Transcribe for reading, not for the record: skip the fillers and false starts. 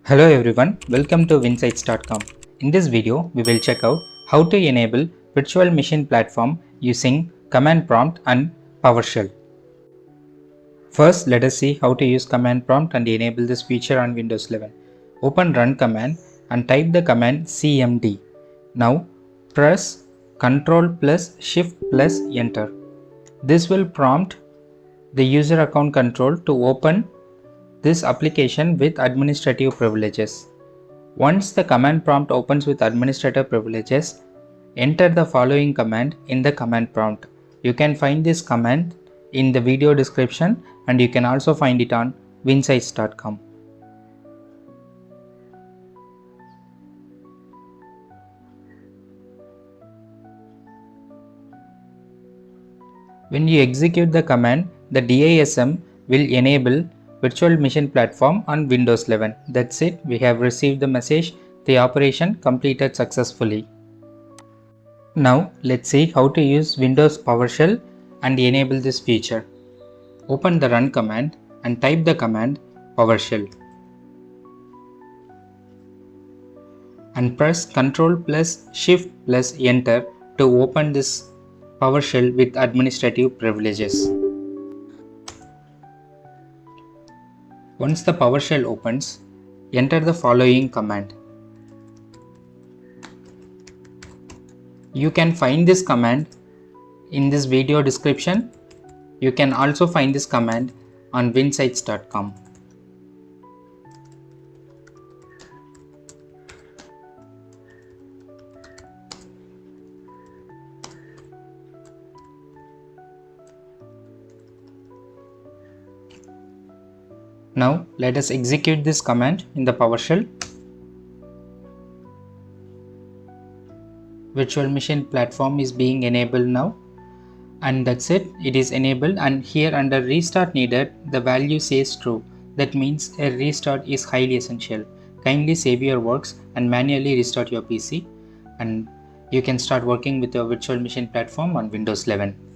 Hello everyone, welcome to winsights.com. In this video, we will check out how to enable virtual machine platform using command prompt and PowerShell. First, let us see how to use command prompt and enable this feature on Windows 11. Open run command and type the command CMD. Now, press Ctrl plus Shift plus Enter. This will prompt the user account control to open this application with administrative privileges. Once the command prompt opens with administrative privileges, enter the following command in the command prompt. You can find this command in the video description and you can also find it on winsights.com. When you execute the command, the DISM will enable Virtual Machine Platform on Windows 11. That's it. We have received the message. The operation completed successfully. Now let's see how to use Windows PowerShell and enable this feature. Open the run command and type the command PowerShell. And press Ctrl plus Shift plus Enter to open this PowerShell with administrative privileges. Once the PowerShell opens, enter the following command. You can find this command in this video description. You can also find this command on winsights.com. Now let us execute this command in the PowerShell. Virtual Machine Platform is being enabled now, and that's it. It is enabled, and here under restart needed, the value says true. That means a restart is highly essential. Kindly save your works and manually restart your PC, and you can start working with your Virtual Machine Platform on Windows 11.